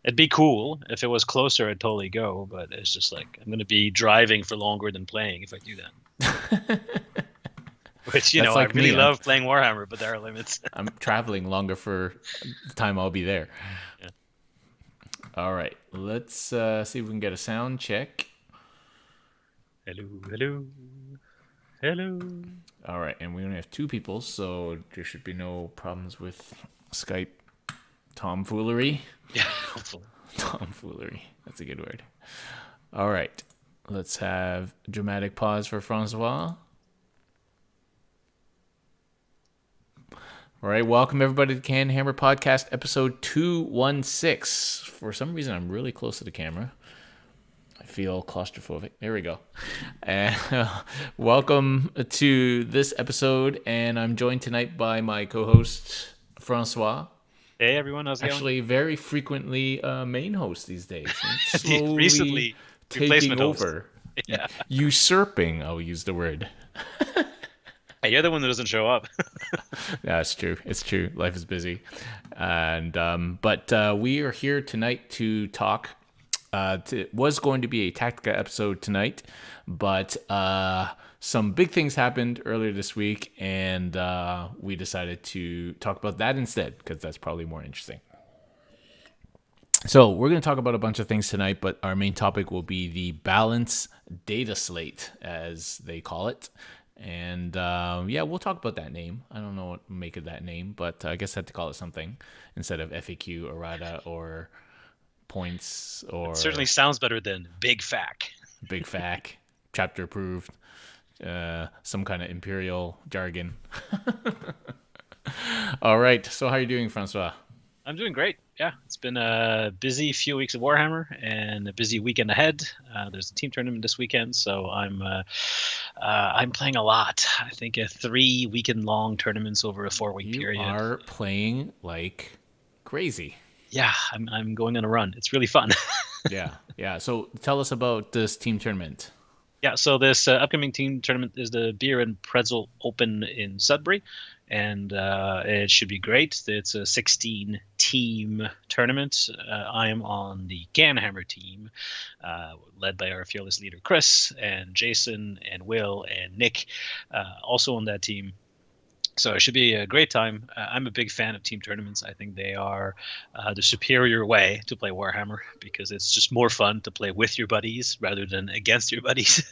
It'd be cool if it was closer. I'd totally go, but it's just like I'm going to be driving for longer than playing if I do that. Which That's I like really me. I'm love playing Warhammer, but there are limits. I'm traveling longer for the time I'll be there. Yeah. All right, let's see if we can get a sound check. Hello, hello, hello. All right, and we only have two people, so there should be no problems with Skype tomfoolery. Yeah, hopefully. Tomfoolery. That's a good word. All right, let's have a dramatic pause for Francois. All right, welcome everybody to CanHammer Podcast, episode 216. For some reason, I'm really close to the camera. I feel claustrophobic. There we go. And welcome to this episode, and I'm joined tonight by my co-host, Francois. Hey everyone, how's it Actually, very frequently main host these days. And going? slowly Recently, taking replacement host. over. Yeah. Usurping, I'll use the word. Hey, you're the one that doesn't show up. Yeah, it's true. It's true. Life is busy, and but we are here tonight to talk. It was going to be a Tactica episode tonight, but some big things happened earlier this week, and we decided to talk about that instead because that's probably more interesting. So we're going to talk about a bunch of things tonight, but our main topic will be the balance Dataslate, as they call it. And yeah, we'll talk about that name. I don't know what to make of that name, but I guess I had to call it something instead of FAQ, errata, or points, or It certainly sounds better than Big Fac. big fac, chapter approved, some kind of imperial jargon. All right. So how are you doing, Francois? I'm doing great. Yeah, it's been a busy few weeks of Warhammer and a busy weekend ahead. There's a team tournament this weekend, so I'm playing a lot. I think 3 weekend-long tournaments over a 4-week You period. are playing like crazy. Yeah, I'm going on a run. It's really fun. Yeah, yeah. So tell us about this team tournament. Yeah, so this upcoming team tournament is the Beer and Pretzel Open in Sudbury, and it should be great. It's a 16-team tournament. I am on the CanHammer team, led by our fearless leader Chris, and Jason, and Will, and Nick, also on that team. So it should be a great time. I'm a big fan of team tournaments. I think they are the superior way to play Warhammer because it's just more fun to play with your buddies rather than against your buddies,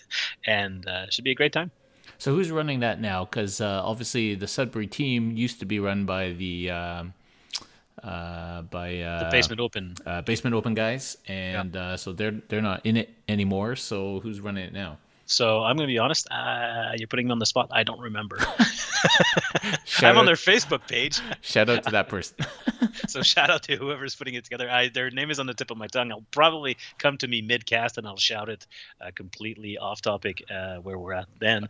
and it should be a great time. So who's running that now? Because obviously the Sudbury team used to be run by the The Basement Open. Basement Open guys, Yeah. and so they're not in it anymore. So who's running it now? So I'm going to be honest. You're putting me on the spot. I don't remember. Shout I'm on out, their Facebook page. shout out to that person. So shout out to whoever's putting it together. Their name is on the tip of my tongue. I'll probably come to me mid-cast and I'll shout it completely off topic where we're at then.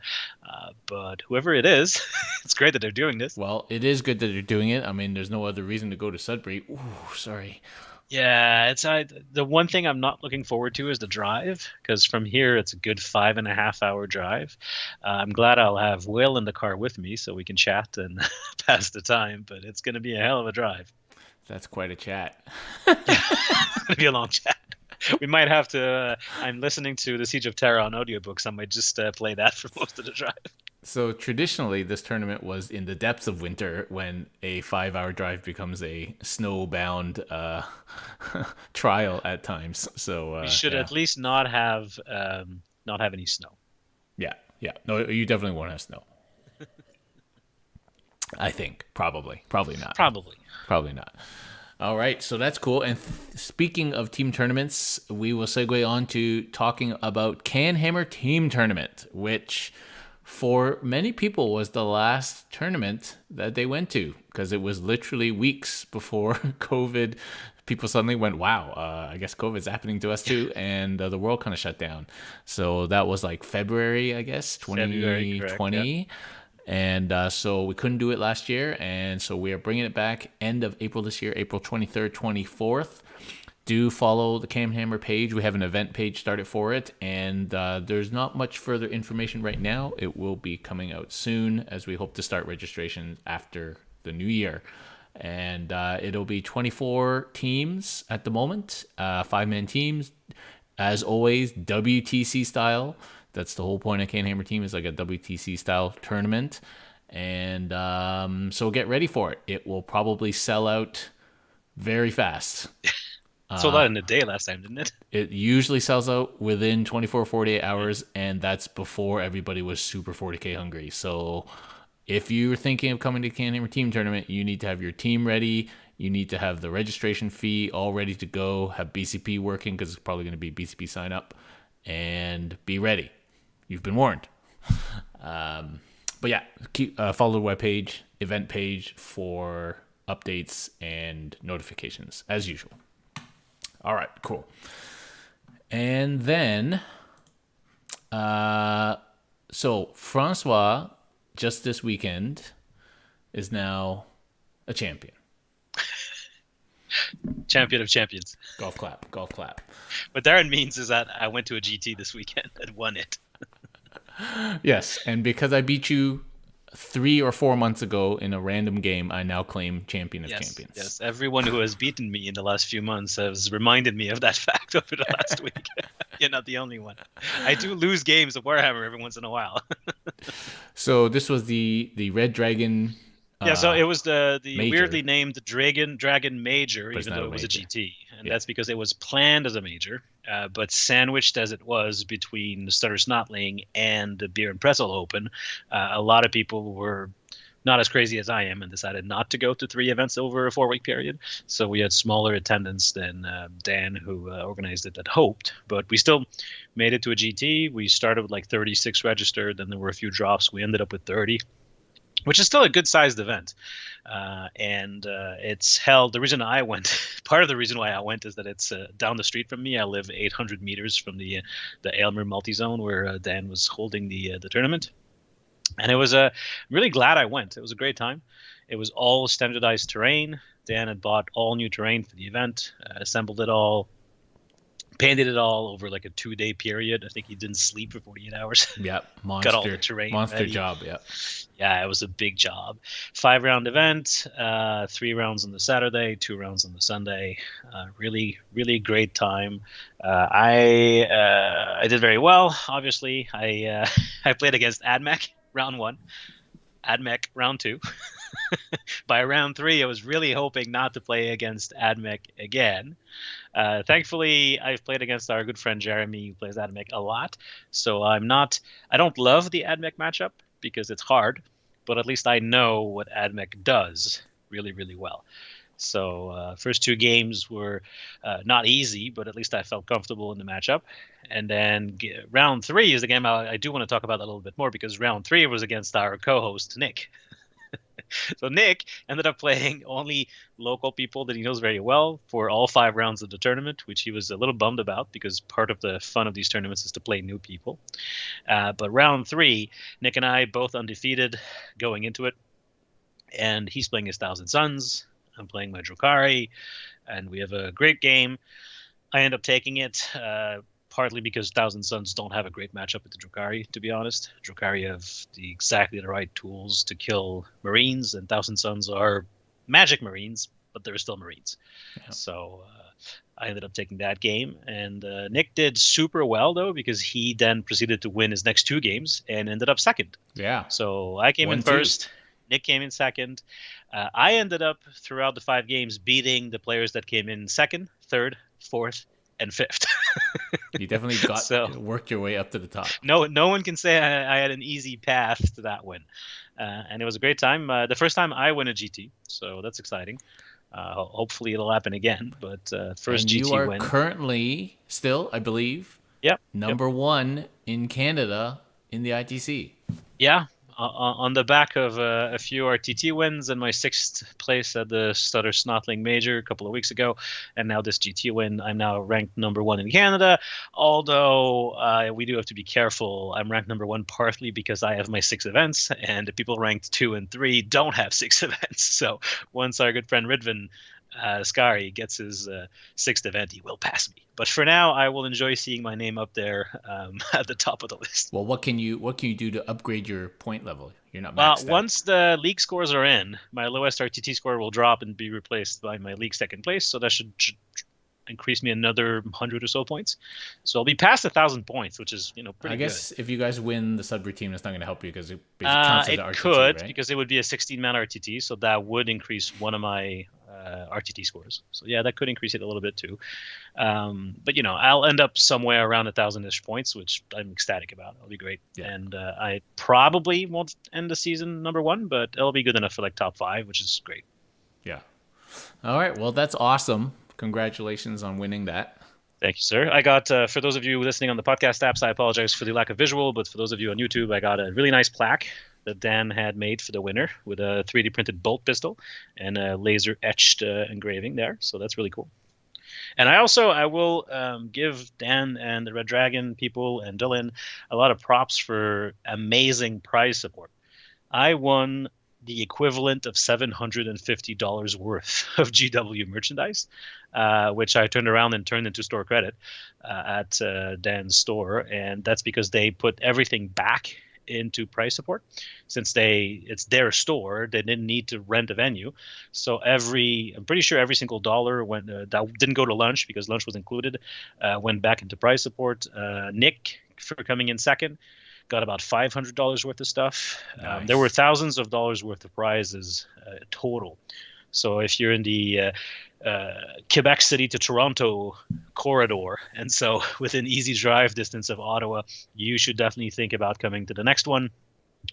But whoever it is, it's great that they're doing this. Well, it is good that they're doing it. I mean, there's no other reason to go to Sudbury. Ooh, sorry. Yeah, it's the one thing I'm not looking forward to is the drive because from here it's a good 5.5 hour drive. I'm glad I'll have Will in the car with me so we can chat and pass the time, but it's going to be a hell of a drive. That's quite a chat. It's going to be a long chat. We might have to. I'm listening to the Siege of Terra on audiobooks. I might just play that for most of the drive. So traditionally, this tournament was in the depths of winter when a 5-hour drive becomes a snowbound trial at times. So We should yeah. at least not have any snow. Yeah, yeah. No, you definitely won't have snow. I think probably not. Probably. Probably not. All right, so that's cool. And speaking of team tournaments, we will segue on to talking about CanHammer Team Tournament, which for many people was the last tournament that they went to because it was literally weeks before COVID. People suddenly went, wow, I guess COVID's happening to us too. And the world kind of shut down. So that was like February, I guess, February, 2020. correct, yeah. And so we couldn't do it last year. And so we are bringing it back end of April this year, April 23rd, 24th. Do follow the CanHammer page. We have an event page started for it. And there's not much further information right now. It will be coming out soon as we hope to start registration after the new year. And it'll be 24 teams at the moment, 5-man teams. As always, WTC style. That's the whole point of CanHammer Team, is like a WTC style tournament. And so get ready for it. It will probably sell out very fast. Sold out in a day last time, didn't it? It usually sells out within 24, 48 hours, and that's before everybody was super 40K hungry. So if you're thinking of coming to CanHammer Team Tournament, you need to have your team ready. You need to have the registration fee all ready to go, have BCP working, because it's probably going to be BCP sign up, and be ready. You've been warned. But yeah, keep follow the webpage, event page for updates and notifications as usual. All right, cool. And then, so Francois, just this weekend, is now a champion. Champion of champions. Golf clap, golf clap. What Darren means is that I went to a GT this weekend and won it. Yes, and because I beat you 3 or 4 months ago in a random game, I now claim champion of champions. Yes, everyone who has beaten me in the last few months has reminded me of that fact over the last week. You're not the only one. I do lose games of Warhammer every once in a while. So this was the Red Dragon. So it was the Major. weirdly named Dragon Major, But it's even not though a it was major. a GT. And that's because it was planned as a major, but sandwiched as it was between the Stutter Snotling and the Beer and Pretzel Open. A lot of people were not as crazy as I am and decided not to go to 3 events over a 4-week period. So we had smaller attendance than Dan, who organized it, had hoped. But we still made it to a GT. We started with like 36 registered, then there were a few drops. We ended up with 30. Which is still a good-sized event, and it's held. The reason I went, part of the reason why I went, is that it's down the street from me. I live 800 meters from the Aylmer multi-zone where Dan was holding the tournament, and it was I'm really glad I went. It was a great time. It was all standardized terrain. Dan had bought all new terrain for the event, assembled it all, painted it all over like a 2-day period. I think he didn't sleep for 48 hours. Yep, monster. Got all the terrain monster ready. job. Yeah. Yeah, it was a big job. 5-round event, 3 rounds on the Saturday, 2 rounds on the Sunday. Really, really great time. I did very well. Obviously, I I played against AdMech round 1, AdMech round 2. By round 3, I was really hoping not to play against AdMech again. Thankfully, I've played against our good friend Jeremy, who plays AdMech a lot. So I don't love the AdMech matchup because it's hard, but at least I know what AdMech does really, really well. So first 2 games were not easy, but at least I felt comfortable in the matchup. And then round 3 is the game I do want to talk about a little bit more, because round 3 was against our co-host, Nick. So Nick ended up playing only local people that he knows very well for all 5 rounds of the tournament, which he was a little bummed about, because part of the fun of these tournaments is to play new people. But round 3, Nick and I both undefeated going into it, and he's playing his Thousand Suns. I'm playing my Drukhari, and we have a great game. I end up taking it, partly because Thousand Suns don't have a great matchup with the Drukhari, to be honest. Drukhari have exactly the right tools to kill Marines, and Thousand Suns are magic Marines, but they're still Marines. Yeah. So I ended up taking that game, and Nick did super well, though, because he then proceeded to win his next 2 games and ended up second. Yeah. So I came in first. Nick came in second. I ended up, throughout the 5 games, beating the players that came in second, third, fourth, and 5th. You definitely worked your way up to the top. No one can say I had an easy path to that win. And it was a great time. The first time I win a GT, so that's exciting. Hopefully it'll happen again. But first and GT you are win. Currently still, I believe, number 1 in Canada in the ITC. Yeah. On the back of a few RTT wins and my 6th place at the Stutter Snotling Major a couple of weeks ago, and now this GT win, I'm now ranked number 1 in Canada. Although we do have to be careful. I'm ranked number 1 partly because I have my 6 events, and the people ranked 2 and 3 don't have 6 events. So once our good friend Ridvan Drukhari gets his sixth event, he will pass me. But for now, I will enjoy seeing my name up there at the top of the list. Well, what can you do to upgrade your point level? You're not Well, maxed out. once the league scores are in, my lowest RTT score will drop and be replaced by my league second place. So that should increase me another 100 or so points. So I'll be past 1,000 points, which is I pretty good. guess if you guys win the Sudbury team, that's not going to help you because it basically counts as It the RTT, could right? because it would be a 16-man RTT, so that would increase one of my RTT scores. So yeah, that could increase it a little bit too. But I'll end up somewhere around 1,000-ish points, which I'm ecstatic about. It'll be great, Yeah. and I probably won't end the season number one, but it'll be good enough for like top 5, which is great. Yeah. All right. Well, that's awesome. Congratulations on winning that. Thank you, sir. I got, for those of you listening on the podcast apps, I apologize for the lack of visual, but for those of you on YouTube, I got a really nice plaque that Dan had made for the winner with a 3D printed bolt pistol and a laser etched engraving there. So that's really cool. And I will give Dan and the Red Dragon people and Dylan a lot of props for amazing prize support. I won the equivalent of $750 worth of GW merchandise, which I turned around and turned into store credit at Dan's store. And that's because they put everything back into price support. Since it's their store, they didn't need to rent a venue. So I'm pretty sure every single dollar went that didn't go to lunch because lunch was included, went back into price support. Nick, for coming in second, got about $500 worth of stuff. Nice. There were thousands of dollars worth of prizes total. So if you're in the Quebec City to Toronto corridor, and so within easy drive distance of Ottawa, you should definitely think about coming to the next one,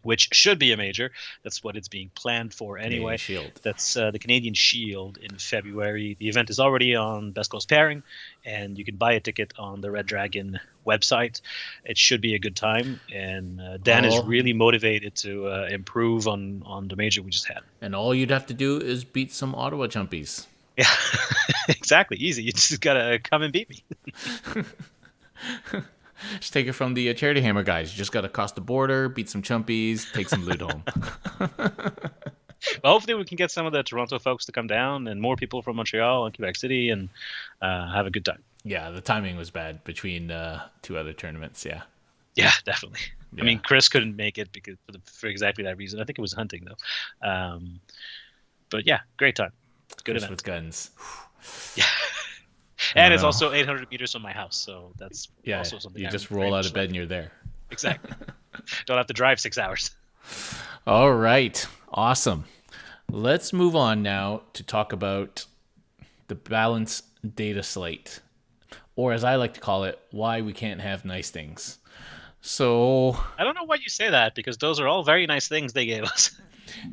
which should be a major. That's what it's being planned for anyway. Canadian Shield. That's the Canadian Shield in February. The event is already on Best Coast Pairing, and you can buy a ticket on the Red Dragon website. It should be a good time, and Dan is really motivated to improve on the major we just had. And all you'd have to do is beat some Ottawa chumpies. Yeah, exactly. Easy. You just got to come and beat me. Just take it from the Charity Hammer guys. You just got to cross the border, beat some chumpies, take some loot home. Well, hopefully we can get some of the Toronto folks to come down and more people from Montreal and Quebec City and have a good time. Yeah, the timing was bad between two other tournaments. Yeah. Yeah, definitely. Yeah. I mean, Chris couldn't make it because for exactly that reason. I think it was hunting though. But yeah, great time. Good Chris event with guns. Yeah. And it's also 800 meters from my house, so that's also something. You I'm just very roll out much of bed like. and you're there. Exactly. Don't have to drive 6 hours. All right. Awesome. Let's move on now to talk about the balance data slate, or as I like to call it, why we can't have nice things. So I don't know why you say that because those are all very nice things they gave us.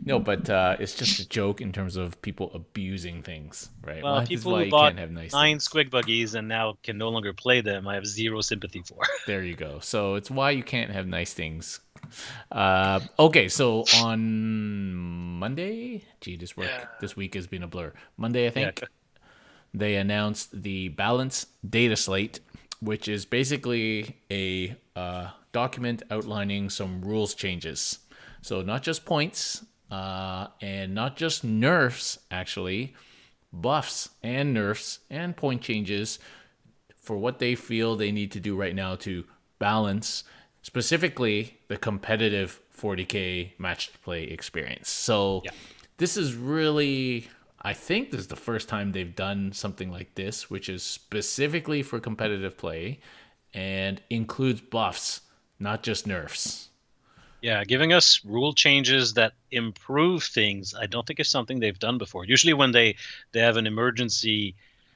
no, but it's just a joke in terms of people abusing things, right? Well, people who bought 9 squig buggies and now can no longer play them, I have zero sympathy for. There you go. So it's why you can't have nice things. Okay, so on Monday, this week has been a blur. Monday, I think, they announced the balance data slate, which is basically a document outlining some rules changes. So not just points and not just nerfs, actually, buffs and nerfs and point changes for what they feel they need to do right now to balance specifically the competitive 40K matched play experience. So this is really, I think this is the first time they've done something like this, which is specifically for competitive play and includes buffs, not just nerfs. Yeah, giving us rule changes that improve things, I don't think it's something they've done before. Usually when they have an emergency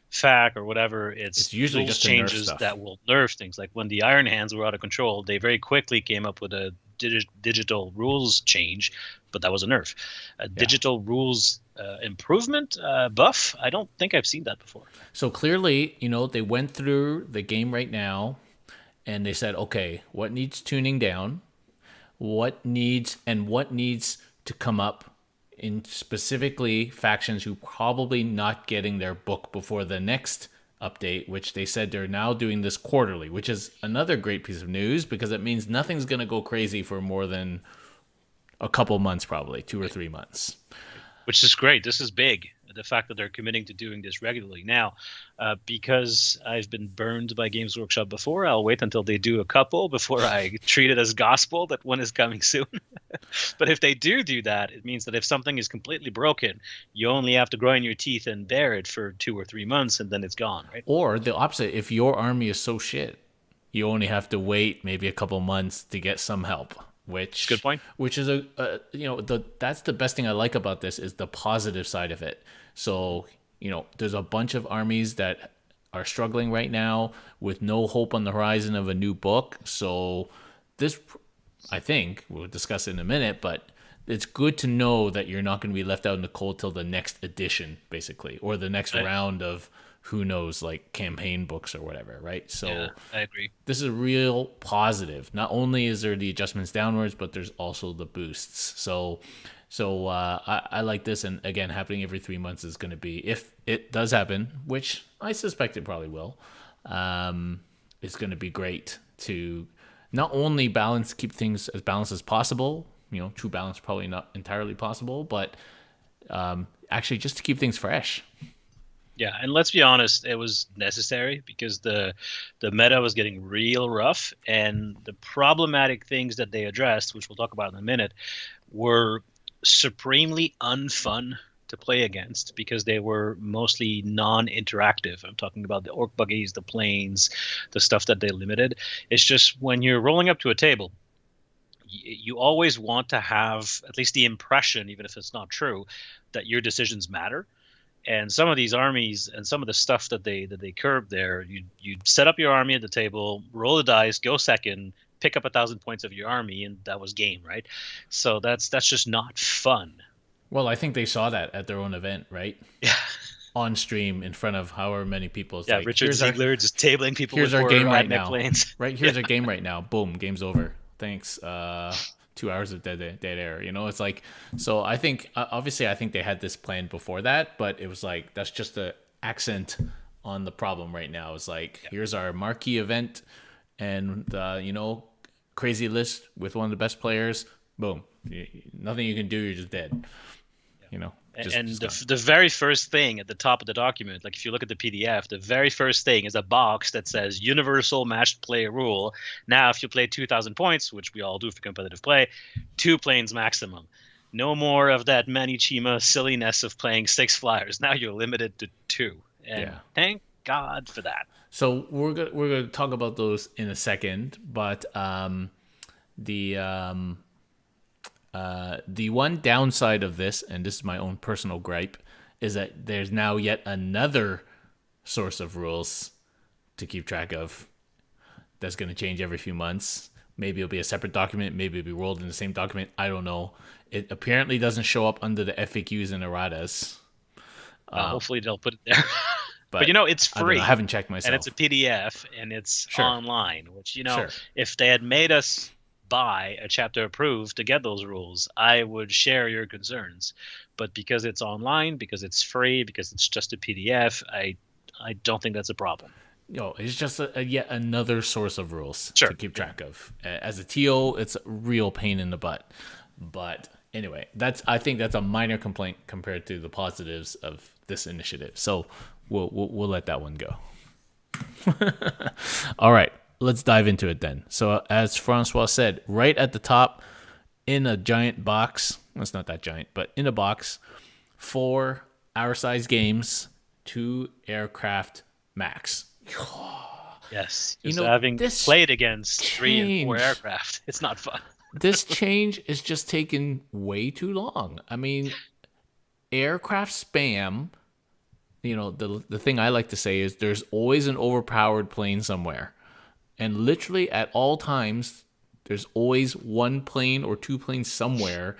fac or whatever, it's usually rules just changes that will nerf things. Like when the Iron Hands were out of control, they very quickly came up with a digital rules change, but that was a nerf. A digital rules improvement buff, I don't think I've seen that before. So clearly, they went through the game right now and they said, okay, what needs tuning down? What needs to come up in specifically factions who probably not getting their book before the next update, which they said they're now doing this quarterly, which is another great piece of news because it means nothing's going to go crazy for more than a couple months, probably 2 or 3 months. which is great. This is big. The fact that they're committing to doing this regularly now, because I've been burned by Games Workshop before. I'll wait until they do a couple before I treat it as gospel that one is coming soon. But if they do that, it means that if something is completely broken, you only have to grind your teeth and bear it for 2 or 3 months, and then it's gone, right? Or the opposite, if your army is so shit, you only have to wait maybe a couple months to get some help. Good point. Which is that's the best thing I like about this is the positive side of it. So there's a bunch of armies that are struggling right now with no hope on the horizon of a new book. So this, I think, we'll discuss it in a minute, but it's good to know that you're not going to be left out in the cold till the next edition, basically, or the next round of who knows, like campaign books or whatever, right? So yeah, I agree. This is a real positive. Not only is there the adjustments downwards, but there's also the boosts. So I like this, and again, happening every 3 months is going to be, if it does happen, which I suspect it probably will. It's going to be great to not only keep things as balanced as possible. True balance probably not entirely possible, but actually just to keep things fresh. Yeah, and let's be honest, it was necessary because the meta was getting real rough, and the problematic things that they addressed, which we'll talk about in a minute, were supremely unfun to play against because they were mostly non-interactive. I'm talking about the orc buggies, the planes, the stuff that they limited. It's just when you're rolling up to a table, you always want to have at least the impression, even if it's not true, that your decisions matter. And some of these armies and some of the stuff that they curbed there, you'd set up your army at the table, roll the dice, go second, pick up 1,000 points of your army, and that was game, right? So that's just not fun. Well, I think they saw that at their own event, right? Yeah. On stream in front of however many people. It's like, Richard Ziegler just tabling people. Here's our game right now. Planes. Right, here's our game right now. Boom, game's over. Thanks. 2 hours of dead air. It's like, so I think obviously I think they had this planned before that, but it was like that's just the accent on the problem right now. It's like, here's our marquee event, and crazy list with one of the best players. Boom, nothing you can do. You're just dead. The very first thing at the top of the document, like if you look at the PDF, the very first thing is a box that says universal matched play rule. Now, if you play 2,000 points, which we all do for competitive play, 2 planes maximum. No more of that Manichima silliness of playing 6 flyers. Now you're limited to 2. And thank God for that. So we're gonna talk about those in a second, but the one downside of this, and this is my own personal gripe, is that there's now yet another source of rules to keep track of that's going to change every few months. Maybe it'll be a separate document. Maybe it'll be rolled in the same document. I don't know. It apparently doesn't show up under the FAQs and erratas. Hopefully they'll put it there. But it's free. I haven't checked myself. And it's a PDF, and it's online, which, if they had made us buy a chapter approved to get those rules, I would share your concerns. But because it's online, because it's free, because it's just a PDF, I don't think that's a problem. It's just yet another source of rules to keep track of. As a TO, it's a real pain in the butt. But anyway, I think that's a minor complaint compared to the positives of this initiative. So we'll let that one go. All right. Let's dive into it then. So as Francois said, right at the top in a giant box, well, it's not that giant, but in a box, 4 our size games, 2 aircraft max. Yes. Having played against 3 and 4 aircraft, it's not fun. This change is just taking way too long. I mean, aircraft spam, the thing I like to say is there's always an overpowered plane somewhere. And literally at all times, there's always 1 plane or 2 planes somewhere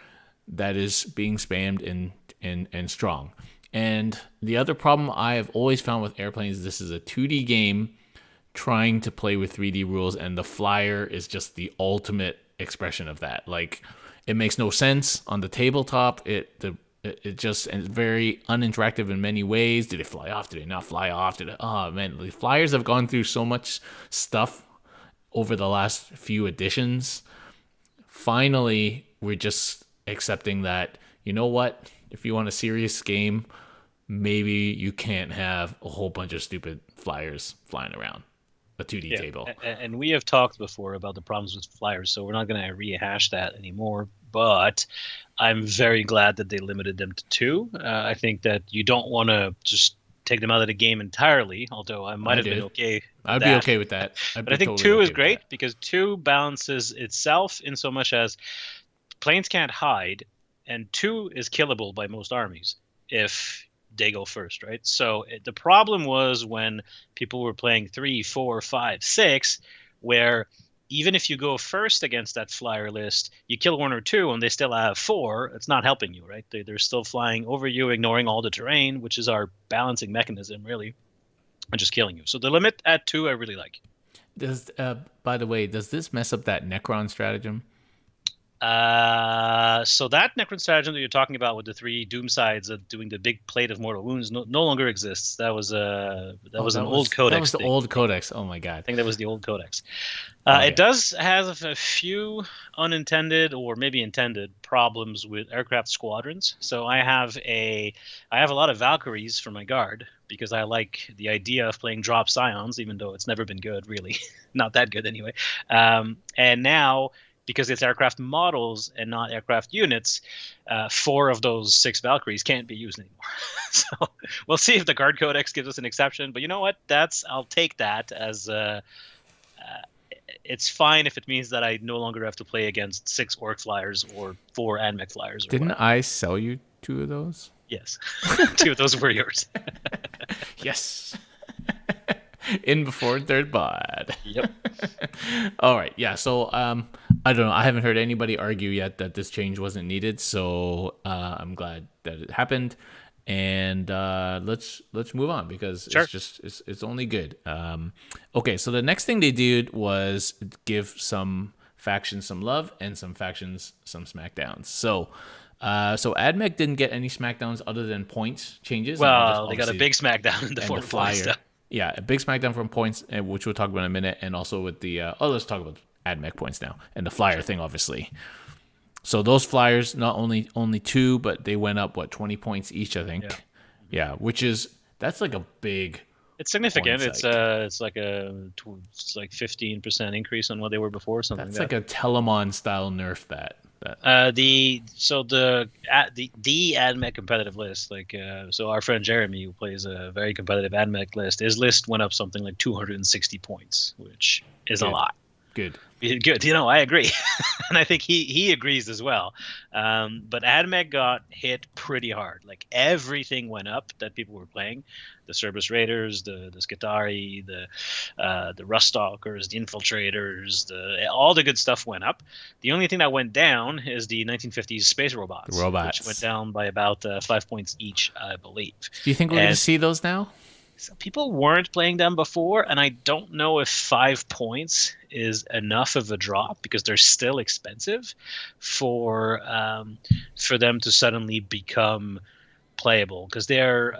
that is being spammed and strong. And the other problem I have always found with airplanes, this is a 2D game trying to play with 3D rules, and the flyer is just the ultimate expression of that. Like, it makes no sense on the tabletop. It just is very uninteractive in many ways. Did it fly off? Did it not fly off? Oh man, the flyers have gone through so much stuff over the last few editions. Finally, we're just accepting that, you know what? if you want a serious game, maybe you can't have a whole bunch of stupid flyers flying around a 2D Yeah, table. and we have talked before about the problems with flyers, so we're not going to rehash that anymore. But I'm very glad that they limited them to two. I think that you don't want to just take them out of the game entirely, although I might have been okay with I'd be that. okay with that. I'd But I be think totally two okay is with great that. because two balances itself in so much as planes can't hide, and two is killable by most armies if they go first, right? So the problem was when people were playing 3, 4, 5, 6, where even if you go first against that flyer list, you kill one or two and they still have four, it's not helping you, right? They're still flying over you, ignoring all the terrain, which is our balancing mechanism, really, and just killing you. So the limit at two, I really like. Does by the way, does this mess up that Necron stratagem? So that Necron stratagem that you're talking about with the three doom sides of doing the big plate of mortal wounds no longer exists. That was an old that was codex the thing. old codex. Oh my I god. think that was the old codex. Okay. It does have a few unintended or maybe intended problems with aircraft squadrons. So I have a lot of Valkyries for my guard because I like the idea of playing drop scions, even though it's never been good, really, not that good anyway. And now, because it's aircraft models and not aircraft units, four of those six Valkyries can't be used anymore. So we'll see if the guard codex gives us an exception. But you know what? I'll take that as it's fine if it means that I no longer have to play against six Orc flyers or four Mech flyers. Or Didn't whatever. I sell you two of those? Yes, two of those were yours. Yes. In before third bod. Yep. All right. Yeah. So I don't know. I haven't heard anybody argue yet that this change wasn't needed. So I'm glad that it happened. And let's move on because Sure. it's only good. Okay. So the next thing they did was give some factions some love and some factions some smackdowns. So AdMech didn't get any smackdowns other than points changes. Well, they got a big smackdown in the and form the of flyer. stuff. Yeah, a big smackdown from points, which we'll talk about in a minute, and also with the let's talk about AdMech points now and the flyer thing, obviously. So those flyers, not only two, but they went up 20 points each, I think. Yeah, that's like a big. It's significant. It's It's like 15% increase on what they were before. Something that's like that. like a Telemon style nerf that. The AdMech competitive list, so our friend Jeremy, who plays a very competitive AdMech list, his list went up something like 260 points, which is a lot. Good. Good. I agree. And I think he agrees as well. But AdMech got hit pretty hard. Like everything went up that people were playing. The Cerberus Raiders, the Skitarii, the Ruststalkers, the Infiltrators, all the good stuff went up. The only thing that went down is the 1950s space robots. Which went down by about 5 points each, I believe. Do you think we're going to see those now? So people weren't playing them before, and I don't know if 5 points is enough of a drop because they're still expensive for them to suddenly become playable. Because they're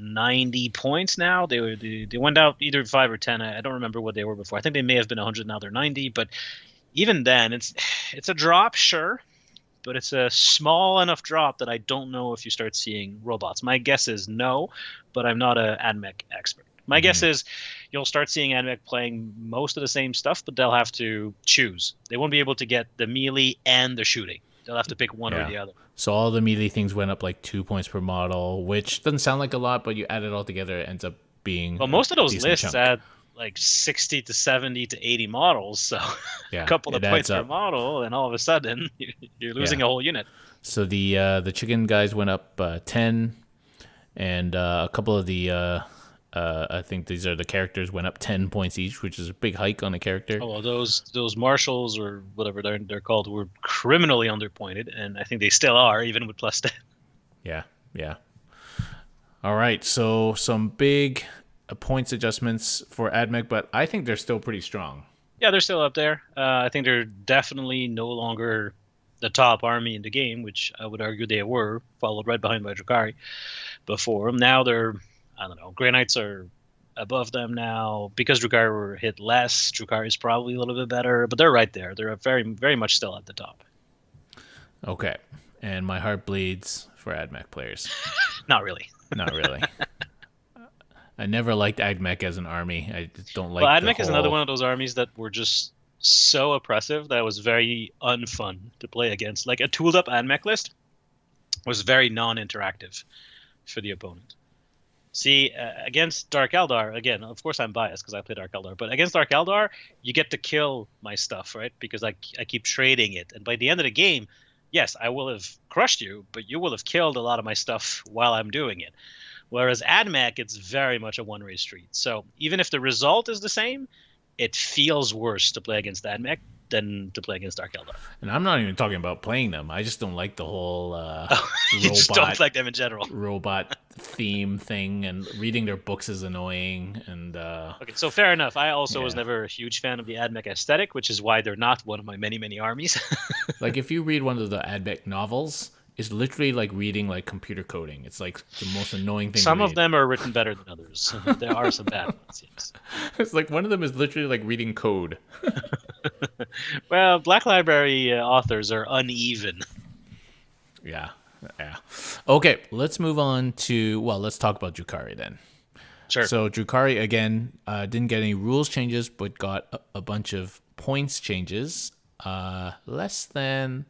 90 points now. They went out either 5 or 10. I don't remember what they were before. I think they may have been 100. Now they're 90. But even then, it's a drop, sure. But it's a small enough drop that I don't know if you start seeing robots. My guess is no, but I'm not an AdMech expert. My guess is you'll start seeing AdMech playing most of the same stuff, but they'll have to choose. They won't be able to get the melee and the shooting. They'll have to pick one or the other. So all the melee things went up like 2 points per model, which doesn't sound like a lot, but you add it all together, it ends up being most of those lists chunk. add like 60 to 70 to 80 models, so a couple of points per model, and all of a sudden you're losing a whole unit. So the chicken guys went up 10, and a couple of the I think these are the characters went up 10 points each, which is a big hike on a character. Oh, well, those marshals or whatever they're called were criminally underpointed, and I think they still are, even with +10. Yeah. All right, so some big points adjustments for AdMech, but I think they're still pretty strong. Yeah, they're still up there. I think they're definitely no longer the top army in the game, which I would argue they were, followed right behind by Drukhari before them. Now they're, I don't know, Grey Knights are above them now. Because Drukhari were hit less, Drukhari is probably a little bit better, but they're right there. They're very, very much still at the top. Okay, and my heart bleeds for AdMech players. Not really. Not really. I never liked AdMech as an army. I just don't Well, like the AdMech is another whole. one of those armies that were just so oppressive that was very unfun to play against. Like a tooled up AdMech list was very non-interactive for the opponent. See, against Dark Eldar, again, of course I'm biased because I play Dark Eldar, but against Dark Eldar, you get to kill my stuff, right? Because I keep trading it. And by the end of the game, yes, I will have crushed you, but you will have killed a lot of my stuff while I'm doing it. Whereas AdMech, it's very much a one-way street. So even if the result is the same, it feels worse to play against AdMech than to play against Dark Eldar. And I'm not even talking about playing them. I just don't like the whole You just don't like them in general. robot theme thing, and reading their books is annoying. And Okay, so fair enough. I also was never a huge fan of the AdMech aesthetic, which is why they're not one of my many, many armies. like if you read one of the AdMech novels, it's literally like reading like computer coding. It's like the most annoying thing. Some of them are written better than others. There are some bad ones, yes. It's like one of them is literally like reading code. Well, Black Library authors are uneven. Yeah. Okay, let's move on to, let's talk about Drukhari then. Sure. So Drukhari, again, didn't get any rules changes, but got a bunch of points changes. Less than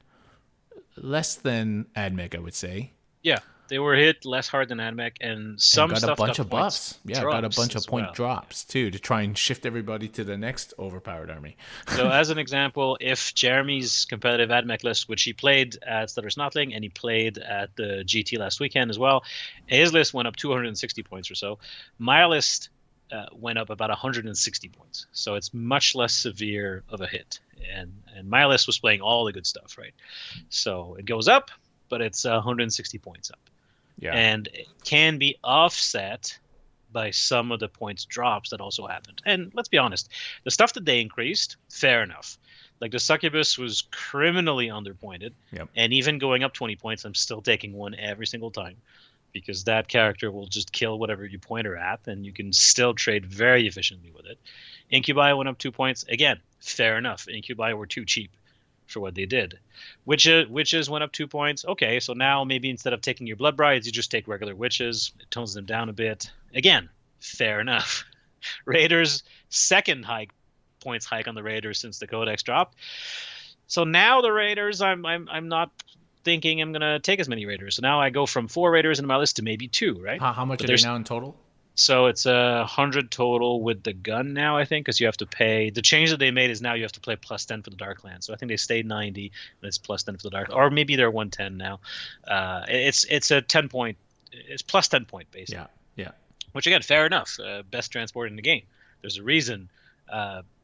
AdMech, I would say. Yeah, they were hit less hard than AdMech, and some got stuff a bunch got of buffs. Yeah, got a bunch of point well. drops too to try and shift everybody to the next overpowered army. So, as an example, if Jeremy's competitive AdMech list, which he played at Stutter Snotling and he played at the GT last weekend as well, his list went up 260 points or so. My list went up about 160 points, so it's much less severe of a hit. And my list was playing all the good stuff, right? So it goes up, but it's 160 points up. Yeah. And it can be offset by some of the points drops that also happened. And let's be honest, the stuff that they increased, fair enough. Like the Succubus was criminally underpointed. Yep. And even going up 20 points, I'm still taking one every single time. Because that character will just kill whatever you point her at, and you can still trade very efficiently with it. Incubi went up 2 points. Again, fair enough. Incubi were too cheap for what they did. Witches went up 2 points. Okay, so now maybe instead of taking your Blood Brides, you just take regular Witches. It tones them down a bit. Again, fair enough. Raiders, second points hike on the Raiders since the Codex dropped. So now the Raiders, I'm not thinking I'm gonna take as many Raiders. So now I go from 4 Raiders in my list to maybe 2, right? How much are they now in total? So it's 100 total with the gun now, I think, because you have to pay. The change that they made is now you have to play plus 10 for the Darkland. So I think they stayed 90, and it's plus 10 for the Dark, or maybe they're 110 now. It's a 10 point. It's plus 10 point basically. Yeah. Which again, fair enough. Best transport in the game. There's a reason.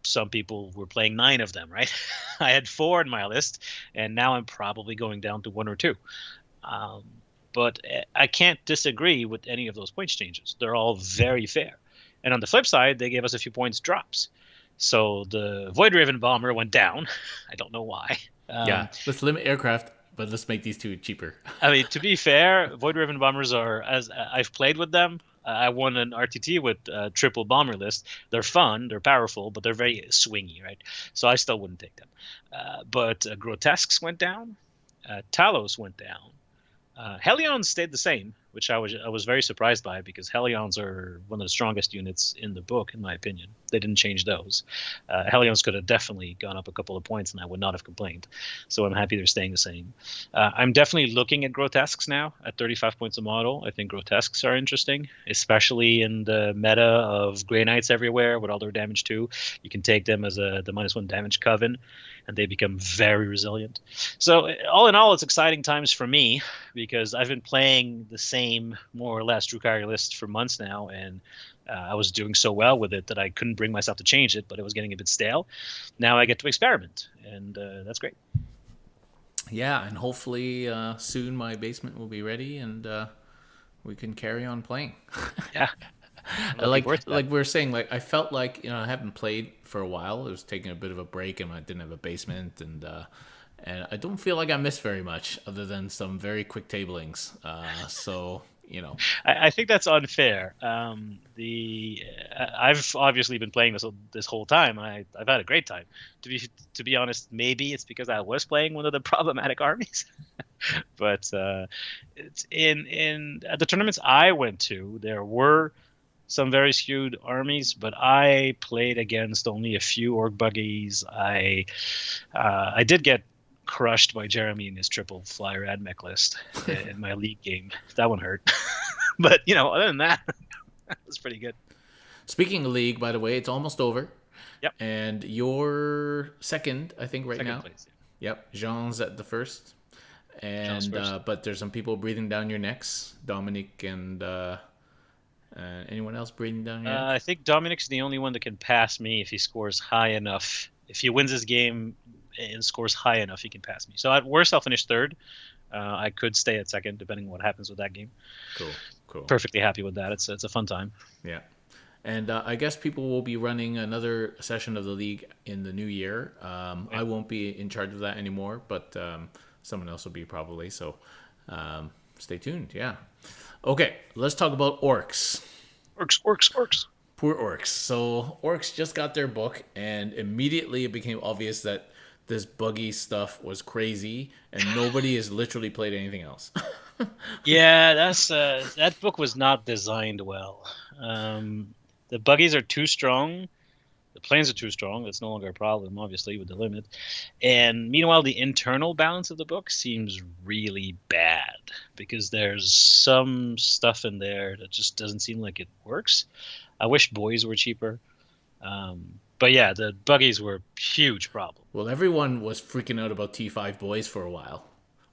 Some people were playing 9 of them, right? I had 4 in my list, and now I'm probably going down to 1 or 2. But I can't disagree with any of those points changes. They're all very fair. And on the flip side, they gave us a few points drops. So the Void Raven Bomber went down. I don't know why. Let's limit aircraft, but let's make these 2 cheaper. I mean, to be fair, Void Raven Bombers are, as I've played with them, I won an RTT with triple bomber list. They're fun, they're powerful, but they're very swingy, right? So I still wouldn't take them. But Grotesques went down. Talos went down. Hellions stayed the same, which I was very surprised by because Hellions are one of the strongest units in the book, in my opinion. They didn't change those. Hellions could have definitely gone up a couple of points, and I would not have complained. So I'm happy they're staying the same. I'm definitely looking at Grotesques now at 35 points a model. I think Grotesques are interesting, especially in the meta of Grey Knights everywhere with all their damage too. You can take them as the -1 damage coven, and they become very resilient. So all in all, it's exciting times for me because I've been playing the same, more or less, Drukhari list for months now, and I was doing so well with it that I couldn't bring myself to change it, but it was getting a bit stale. Now I get to experiment, and that's great. Yeah, and hopefully soon my basement will be ready, and we can carry on playing. Yeah. like we were saying, like I felt like I haven't played for a while. I was taking a bit of a break, and I didn't have a basement, and I don't feel like I missed very much other than some very quick tablings. So I think that's unfair. I've obviously been playing this whole time, and I've had a great time. To be honest, maybe it's because I was playing one of the problematic armies. But it's in at the tournaments I went to, there were some very skewed armies, but I played against only a few orc buggies. I did get crushed by Jeremy in his triple fly rad mech list in my league game. That one hurt. But other than that, it was pretty good. Speaking of league, by the way, it's almost over. Yep. And you're second, I think, right now. Place, yeah. Yep. Jean's at the first. And but there's some people breathing down your necks. Dominic and anyone else breathing down your neck? I think Dominic's the only one that can pass me if he scores high enough. If he wins his game and scores high enough, he can pass me. So at worst, I'll finish third. I could stay at second, depending on what happens with that game. Cool. Perfectly happy with that. It's a fun time. Yeah. And I guess people will be running another session of the league in the new year. I won't be in charge of that anymore, but someone else will be probably. So stay tuned. Yeah. Okay, let's talk about Orks. Orks. Poor Orks. So Orks just got their book, and immediately it became obvious that this buggy stuff was crazy, and nobody has literally played anything else. Yeah, that book was not designed well. The buggies are too strong. The planes are too strong. That's no longer a problem, obviously, with the limit. And meanwhile, the internal balance of the book seems really bad because there's some stuff in there that just doesn't seem like it works. I wish boys were cheaper. But yeah, the buggies were a huge problem. Well, everyone was freaking out about T5 boys for a while.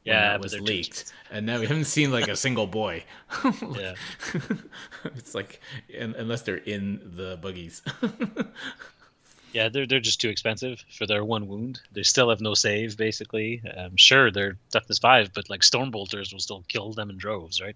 Yeah, that was leaked, and now we haven't seen like a single boy. Yeah, it's like unless they're in the buggies. Yeah, they're just too expensive for their one wound. They still have no save, basically. Sure, they're toughness 5, but like storm bolters will still kill them in droves, right?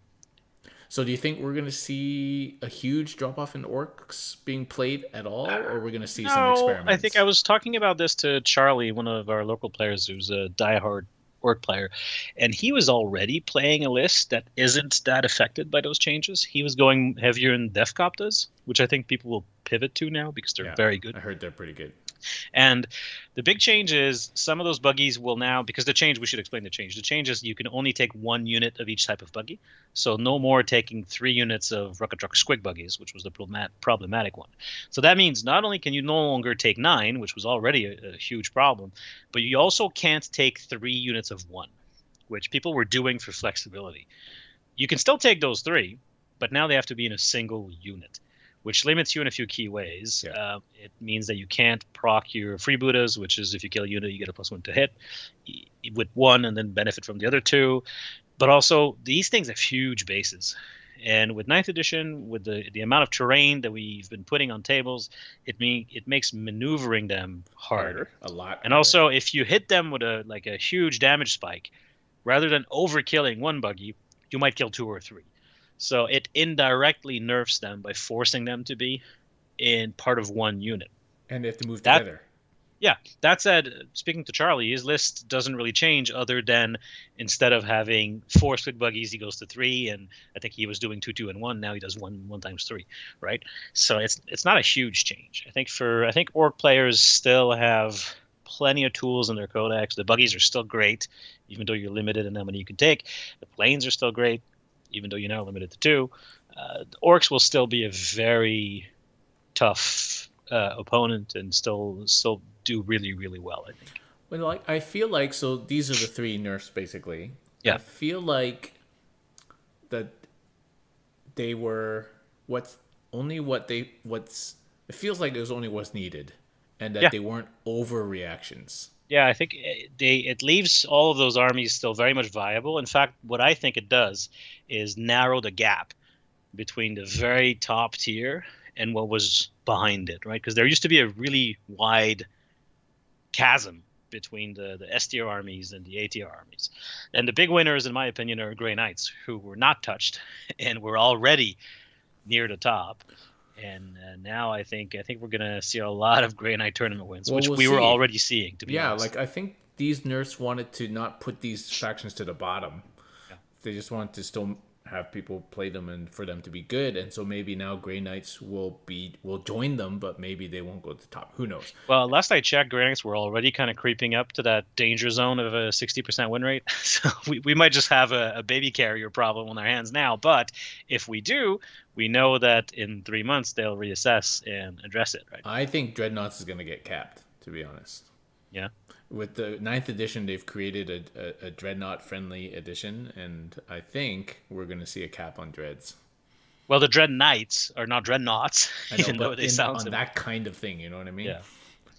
So do you think we're going to see a huge drop-off in Orks being played at all, or we're going to see some experiments? I think I was talking about this to Charlie, one of our local players who's a diehard Orc player, and he was already playing a list that isn't that affected by those changes. He was going heavier in Defcoptas, which I think people will pivot to now because they're very good. I heard they're pretty good. And the big change is some of those buggies will now, because the change, we should explain the change. The change is you can only take 1 unit of each type of buggy. So no more taking 3 units of Rocket Truck Squig buggies, which was the problematic one. So that means not only can you no longer take 9, which was already a huge problem, but you also can't take 3 units of 1, which people were doing for flexibility. You can still take those 3, but now they have to be in a single unit, which limits you in a few key ways. Yeah. It means that you can't proc your freebooters, which is if you kill a unit, you get a +1 to hit with 1 and then benefit from the other 2. But also, these things have huge bases. And with 9th edition, with the amount of terrain that we've been putting on tables, it makes maneuvering them harder. A lot. And also, if you hit them with a huge damage spike, rather than overkilling 1 buggy, you might kill 2 or 3. So it indirectly nerfs them by forcing them to be in part of 1 unit. And they have to move together. Yeah. That said, speaking to Charlie, his list doesn't really change other than instead of having 4 split buggies, he goes to 3. And I think he was doing 2, 2, and 1. Now he does 1 times 3, right? So it's not a huge change. I think Orc players still have plenty of tools in their codex. The buggies are still great, even though you're limited in how many you can take. The planes are still great, even though you're now limited to 2. The Orcs will still be a very tough opponent and still do really, really well, I think. Well, I feel like, so these are the 3 nerfs, basically. Yeah. I feel like that they were it feels like it was only what's needed, and that they weren't overreactions. Yeah, I think it leaves all of those armies still very much viable. In fact, what I think it does is narrow the gap between the very top tier and what was behind it, right? Because there used to be a really wide chasm between the S tier armies and the A tier armies. And the big winners, in my opinion, are Grey Knights, who were not touched and were already near the top. And now I think we're gonna see a lot of Grey Knight tournament wins, which we were already seeing. To be honest, like I think these nerfs wanted to not put these factions to the bottom. Yeah. They just wanted to still have people play them and for them to be good. And so maybe now Grey Knights will join them, but maybe they won't go to the top. Who knows? Well, last I checked, Grey Knights were already kind of creeping up to that danger zone of a 60% win rate. So we might just have a baby carrier problem on our hands now. But if we do, we know that in 3 months they'll reassess and address it, right? I think Dreadnoughts is going to get capped, to be honest. Yeah. With the 9th edition, they've created a Dreadnought-friendly edition, and I think we're going to see a cap on Dreads. Well, the Dread Knights are not Dreadnoughts, I know, even though they sound on that kind of thing, you know what I mean? Yeah.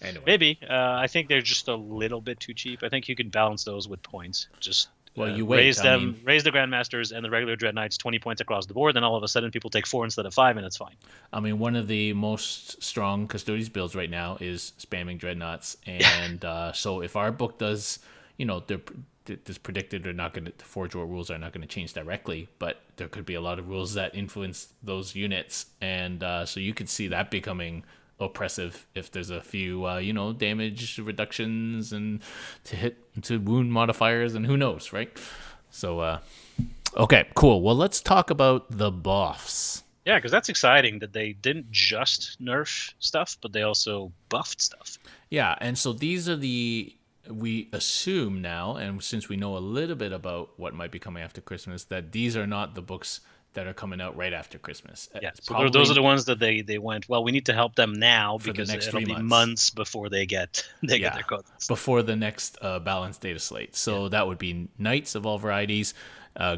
Anyway. Maybe. I think they're just a little bit too cheap. I think you can balance those with points. Just you raise the Grandmasters and the regular Dread Knights 20 points across the board, then all of a sudden people take 4 instead of 5, and it's fine. I mean, one of the most strong Custodes builds right now is spamming Dreadnoughts, and so if our book does, this predicted they're not going to, the Forge War rules are not going to change directly, but there could be a lot of rules that influence those units, and so you could see that becoming oppressive if there's a few damage reductions and to wound modifiers, and who knows, right? So okay, cool. Well, let's talk about the buffs. Yeah, because that's exciting that they didn't just nerf stuff, but they also buffed stuff. Yeah, and so these are we assume now, and since we know a little bit about what might be coming after Christmas, that these are not the books that are coming out right after Christmas. Yeah, so those are the ones that they went, well, we need to help them now because the next it'll 3 be months. months before they get their codes. Before the next balanced data slate. So that would be Knights of all varieties,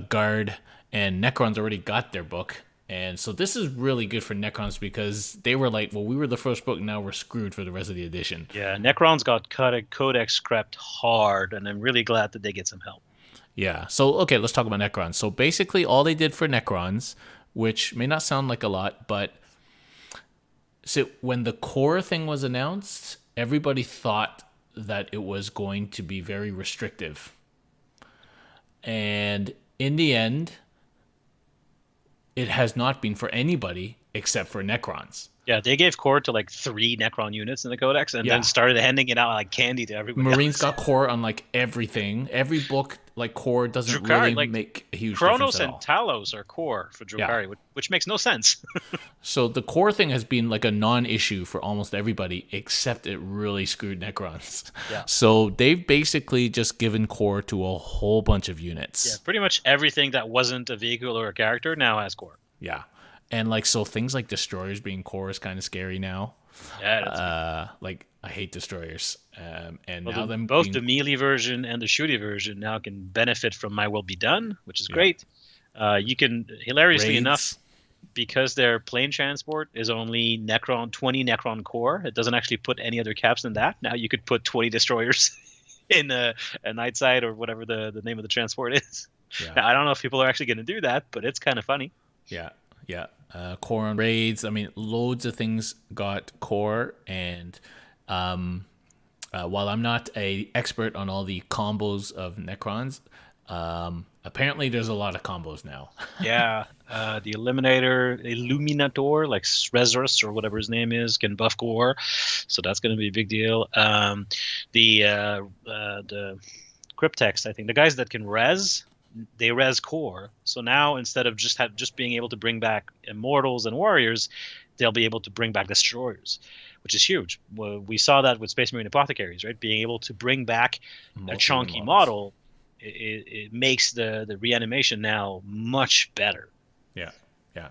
Guard, and Necron's already got their book. And so this is really good for Necrons because they were like, well, we were the first book, now we're screwed for the rest of the edition. Yeah, Necron's got codex scrapped hard, and I'm really glad that they get some help. Yeah. So, okay, let's talk about Necrons. So basically all they did for Necrons, which may not sound like a lot, but so when the core thing was announced, everybody thought that it was going to be very restrictive. And in the end, it has not been for anybody except for Necrons. Yeah, they gave core to like 3 Necron units in the codex and then started handing it out like candy to everybody. Marines else. got core on like everything. Every book, like core doesn't Drukhari, really make a huge Kronos difference at all. and Talos are core for Drukhari, which makes no sense. So the core thing has been like a non-issue for almost everybody, except it really screwed Necrons. Yeah. So they've basically just given core to a whole bunch of units. Yeah, pretty much everything that wasn't a vehicle or a character now has core. Yeah. And like, so things like destroyers being core is kind of scary now. Yeah. Like I hate destroyers. And well, now them both the melee version and the shooty version now can benefit from My Will Be Done, which is great. You can, hilariously enough, because their plane transport is only 20 Necron core, it doesn't actually put any other caps than that. Now you could put 20 destroyers in a night side or whatever the name of the transport is. Yeah. Now, I don't know if people are actually going to do that, but it's kind of funny. Yeah. Yeah. Core on raids. I mean, loads of things got core. And while I'm not an expert on all the combos of Necrons, apparently there's a lot of combos now. Yeah. The Illuminator, like Resurus or whatever his name is, can buff core. So that's going to be a big deal. The Cryptex, I think, the guys that can res, they res core. So now instead of just being able to bring back immortals and warriors, they'll be able to bring back destroyers, which is huge. Well, we saw that with Space Marine Apothecaries, right? Being able to bring back a chunky model, it makes the reanimation now much better. Yeah, yeah.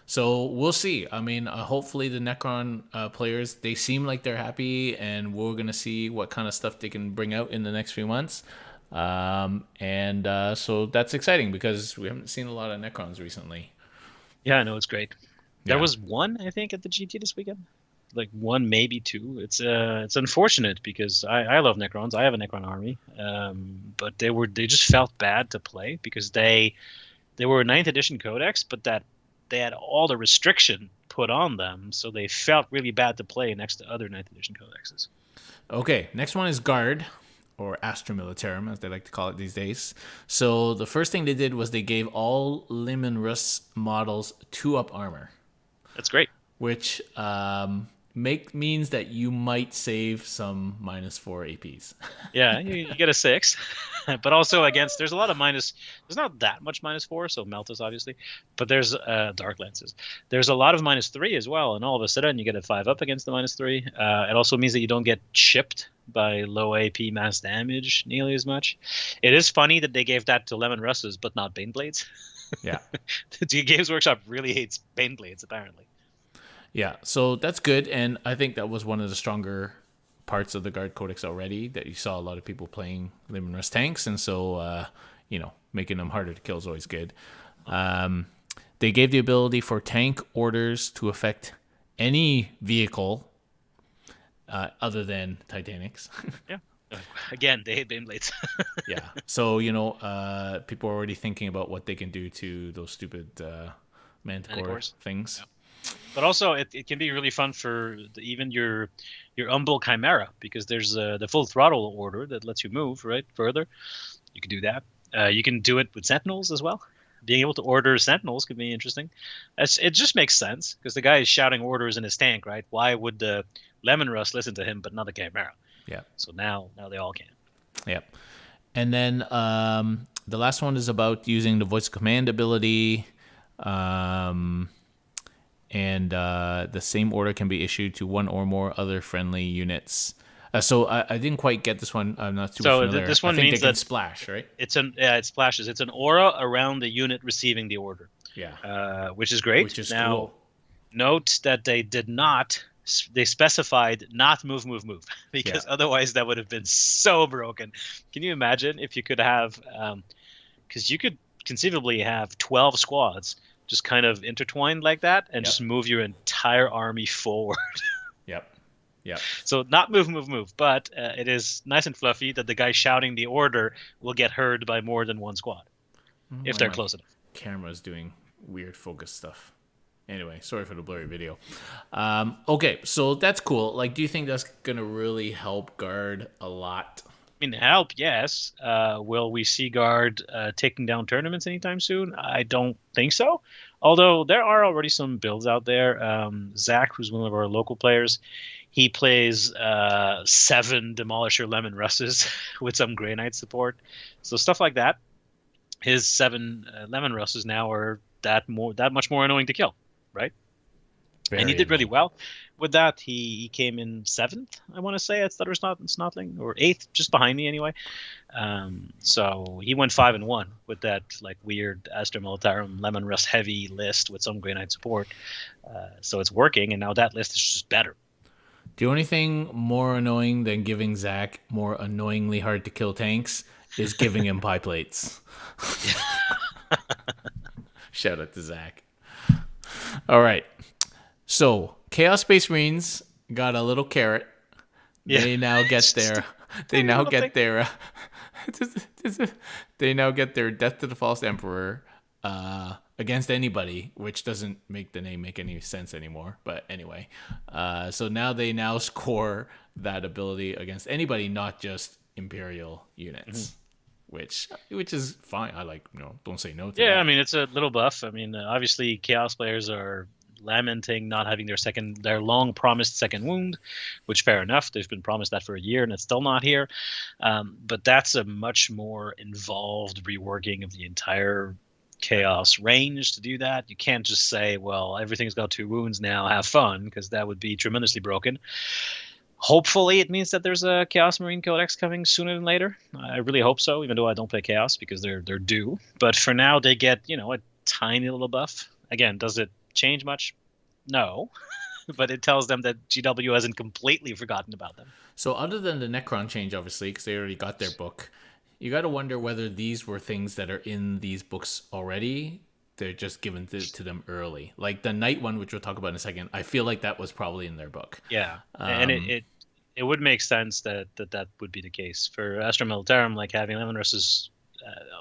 So we'll see. I mean, hopefully the Necron players, they seem like they're happy, and we're going to see what kind of stuff they can bring out in the next few months. So that's exciting because we haven't seen a lot of Necrons recently. Yeah, I know, it's great. There was one, I think, at the GT this weekend. Like one, maybe two. It's unfortunate because I love Necrons. I have a Necron army, but they just felt bad to play because they were a 9th edition codex, but that they had all the restriction put on them, so they felt really bad to play next to other 9th edition codexes. Okay, next one is Guard, or Astra Militarum, as they like to call it these days. So the first thing they did was they gave all Liman Rus models 2-up armor. That's great. Which means that you might save some -4 APs. Yeah, you get a 6, but also against there's a lot of minus. There's not that much -4, so Meltas obviously, but there's Dark Lances. There's a lot of -3 as well, and all of a sudden you get a 5 up against the -3. It also means that you don't get chipped by low AP mass damage nearly as much. It is funny that they gave that to Lemon Russes, but not Baneblades. Yeah. The Games Workshop really hates Baneblades, apparently. Yeah, so that's good, and I think that was one of the stronger parts of the Guard Codex already, that you saw a lot of people playing Lemon Rust tanks, and so, making them harder to kill is always good. They gave the ability for tank orders to affect any vehicle other than Titanics. Yeah. Again, they hate Baneblades. Yeah, so, people are already thinking about what they can do to those stupid Manticore things. Yeah. But also, it can be really fun for even your Humble Chimera, because there's the full throttle order that lets you move right further. You can do that. You can do it with Sentinels as well. Being able to order Sentinels could be interesting. It just makes sense because the guy is shouting orders in his tank, right? Why would the Lemon Rust listen to him but not the Chimera? Yeah. So now they all can. Yeah. And then the last one is about using the voice command ability. And the same order can be issued to one or more other friendly units. So I didn't quite get this one. I'm not super familiar. So this one I think means they can that splash, right? It splashes. It's an aura around the unit receiving the order. Yeah. Which is great. Which is now, cool. Note that they did not. They specified not move, because otherwise that would have been so broken. Can you imagine if you could have? Because you could conceivably have 12 squads just kind of intertwined like that and just move your entire army forward. Yep. So not move, but it is nice and fluffy that the guy shouting the order will get heard by more than one squad if they're close enough. Camera's doing weird focus stuff. Anyway, sorry for the blurry video. Okay, so that's cool. Like, do you think that's going to really help Guard a lot? I mean, help, yes. Will we see Guard taking down tournaments anytime soon? I don't think so. Although there are already some builds out there. Zach, who's one of our local players, he plays 7 Demolisher Lemon Russes with some Grey Knight support. So stuff like that. His 7 Lemon Russes now are that much more annoying to kill, right? And he did really well with that. He came in 7th, I want to say, at Stutter Snotling, or 8th, just behind me anyway. So he went 5-1 with that like weird Astra Militarum Lemon Rust heavy list with some Grey Knight support. So it's working, and now that list is just better. The only thing more annoying than giving Zach more annoyingly hard to kill tanks is giving him pie plates. Shout out to Zach. All right. So Chaos Space Marines got a little carrot. Yeah. They now get their. They now get their. They now get their Death to the False Emperor against anybody, which doesn't make the name make any sense anymore. But anyway, so now they score that ability against anybody, not just Imperial units. Which is fine. I like, don't say no to that. Yeah, I mean, it's a little buff. I mean, obviously, Chaos players are lamenting not having their long promised second wound, which fair enough. They've been promised that for a year and it's still not here. But that's a much more involved reworking of the entire Chaos range to do that. You can't just say, well, everything's got 2 wounds now, have fun, because that would be tremendously broken. Hopefully it means that there's a Chaos Marine Codex coming sooner than later. I really hope so, even though I don't play Chaos because they're due. But for now, they get, a tiny little buff. Again, does it change much? No. But it tells them that GW hasn't completely forgotten about them. So other than the Necron change, obviously, because they already got their book, you got to wonder whether these were things that are in these books already. They're just given to them early. Like the Night one, which we'll talk about in a second, I feel like that was probably in their book. Yeah, and it would make sense that would be the case. For Astra Militarum, like having Lemon Rust's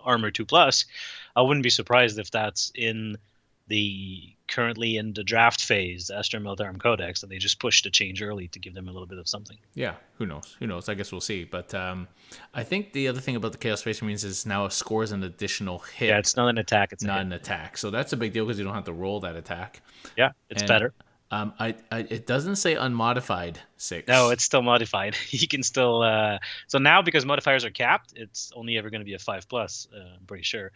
armor 2+, I wouldn't be surprised if that's currently in the draft phase, Astra Militarum Codex, that they just pushed a change early to give them a little bit of something. Yeah, who knows? I guess we'll see. But I think the other thing about the Chaos Space Marines is now it scores an additional hit. Yeah, it's not an attack. It's not an attack. So that's a big deal because you don't have to roll that attack. Yeah, it's better. It doesn't say unmodified No, 6. it's still modified. You can still so now because modifiers are capped, it's only ever going to be a 5+. I'm pretty sure,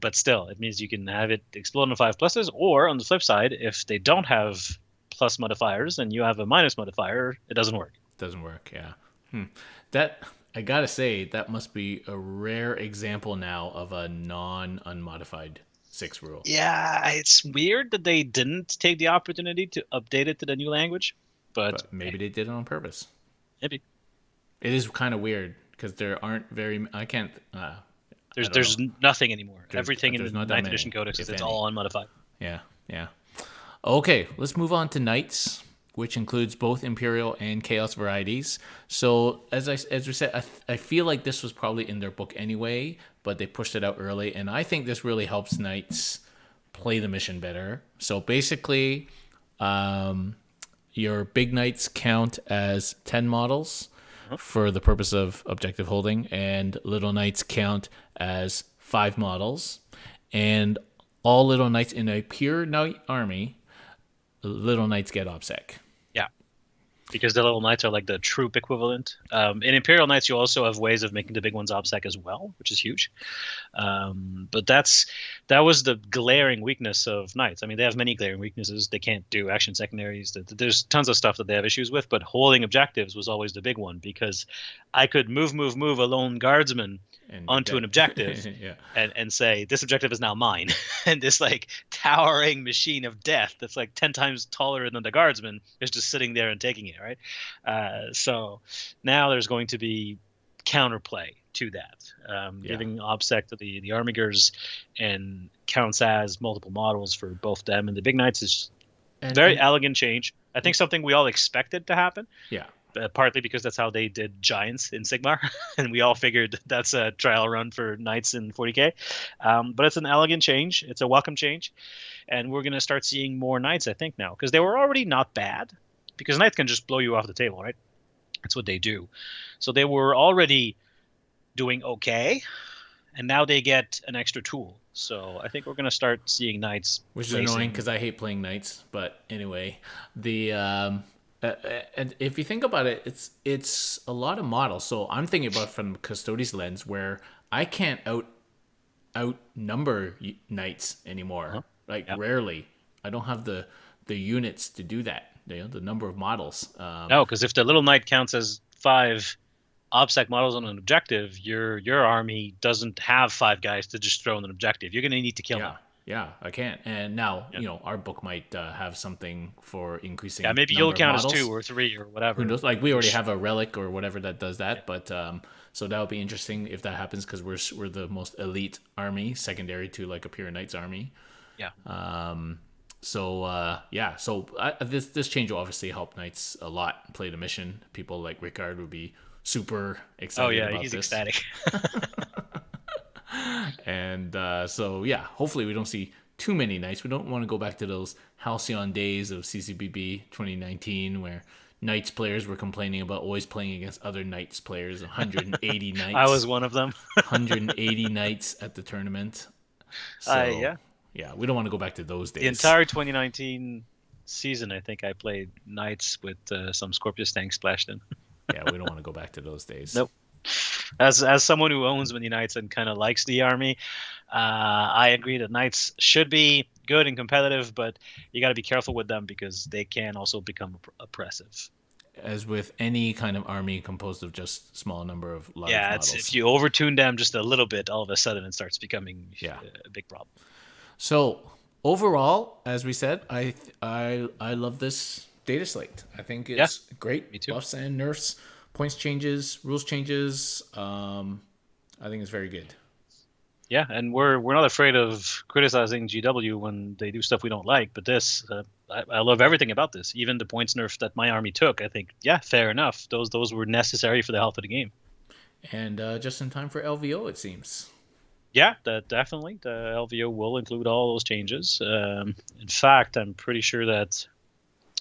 but still, it means you can have it explode in 5+s. Or on the flip side, if they don't have plus modifiers and you have a minus modifier, it doesn't work. Doesn't work. Yeah. That I gotta say that must be a rare example now of a non-unmodified 6 rule. Yeah, it's weird that they didn't take the opportunity to update it to the new language, but But maybe they did it on purpose. maybe It is kind of weird because there aren't very. I can't. I don't there's know. nothing anymore. Everything in There's the not that ninth many, edition codex if it's any. all unmodified. Yeah, yeah. Okay, let's move on to knights, which includes both imperial and chaos varieties. So as we said, I feel like this was probably in their book anyway, but they pushed it out early, and I think this really helps knights play the mission better. So basically, your big knights count as 10 models for the purpose of objective holding, and little knights count as 5 models. And all little knights in a pure knight army, little knights get OBSEC. Yeah, because the little knights are like the troop equivalent. In Imperial Knights, you also have ways of making the big ones OBSEC as well, which is huge. But that was the glaring weakness of Knights. I mean, they have many glaring weaknesses. They can't do action secondaries. There's tons of stuff that they have issues with, but holding objectives was always the big one because I could move a lone guardsman onto an objective yeah. and say this objective is now mine and this like towering machine of death that's like 10 times taller than the guardsman is just sitting there and taking it, right? So now there's going to be counterplay to that, giving OBSEC to the Armigers and counts as multiple models for both them and the big knights is very elegant change. I think something we all expected to happen. Yeah. Partly because that's how they did giants in Sigmar, and we all figured that's a trial run for knights in 40k. But it's an elegant change. It's a welcome change, and we're going to start seeing more knights, I think, now, because they were already not bad, because knights can just blow you off the table, right? That's what they do. So they were already doing okay, and now they get an extra tool. So I think we're going to start seeing knights. Which is annoying because I hate playing knights. But anyway, and if you think about it, it's a lot of models. So I'm thinking about it from Custodes' lens, where I can't outnumber knights anymore. Rarely. I don't have the units to do that. The number of models. No, because if the little knight counts as 5 OBSEC models on an objective, your army doesn't have 5 guys to just throw on an objective. You're going to need to kill them. Yeah, I can't. And now, our book might have something for increasing. Yeah, maybe you'll count as 2 or 3 or whatever. Who knows? Like we already have a relic or whatever that does that, but so that would be interesting if that happens because we're the most elite army, secondary to like a pure knight's army. Yeah. So this change will obviously help knights a lot play the mission. People like Rickard would be super excited. Oh yeah, he's ecstatic. And hopefully we don't see too many knights. We don't want to go back to those halcyon days of CCBB 2019 where knights players were complaining about always playing against other knights players. 180 knights. I was one of them. 180 knights at the tournament. So, yeah, we don't want to go back to those days. The entire 2019 season, I think I played knights with some Scorpius tanks splashed in. Yeah, we don't want to go back to those days. Nope. As someone who owns many knights and kind of likes the army, I agree that knights should be good and competitive, but you got to be careful with them because they can also become oppressive. As with any kind of army composed of just small number of large models. If you overtune them just a little bit, all of a sudden it starts becoming a big problem. So overall, as we said, I love this data slate. I think it's great. Me too. Buffs and nerfs, points changes, rules changes. I think it's very good. Yeah, and we're not afraid of criticizing GW when they do stuff we don't like. But this, I love everything about this. Even the points nerf that my army took, I think, fair enough. Those were necessary for the health of the game. And just in time for LVO, it seems. Yeah, definitely. The LVO will include all those changes. In fact, I'm pretty sure that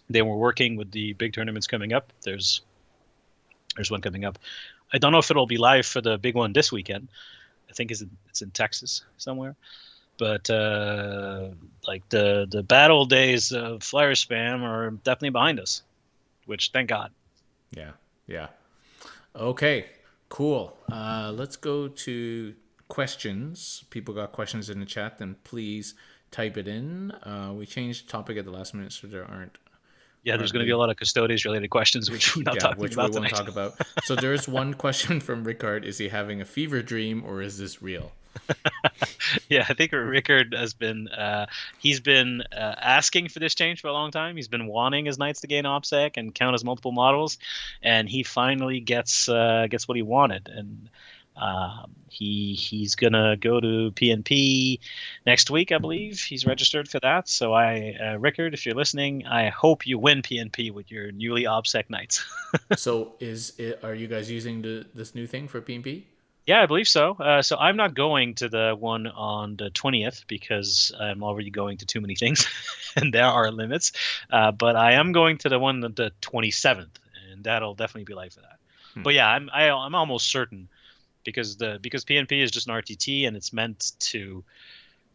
they were working with the big tournaments coming up. There's one coming up. I don't know if it'll be live for the big one this weekend. I think it's in Texas somewhere. But like the battle days of flyer spam are definitely behind us, which thank God. Yeah. Yeah. Okay. Cool. Let's go to questions. People got questions in the chat, then please type it in. We changed the topic at the last minute, so there Yeah, there's aren't going to be a big. lot of custodies related questions, which we're not Yeah, talking which we about won't tonight. talk about. So there is one question from Rickard: is he having a fever dream or is this real? Yeah, I think Rickard has been he's been asking for this change for a long time. He's been wanting his knights to gain OPSEC and count as multiple models, and he finally gets what he wanted. And he's gonna go to PNP next week, I believe. He's registered for that. So Rickard, if you're listening, I hope you win PNP with your newly OPSEC knights. So are you guys using this new thing for PMP? Yeah, I believe so. So I'm not going to the one on the 20th because I'm already going to too many things, and there are limits. But I am going to the one on the 27th, and that'll definitely be live for that. Hmm. But yeah, I'm almost certain because PNP is just an RTT and it's meant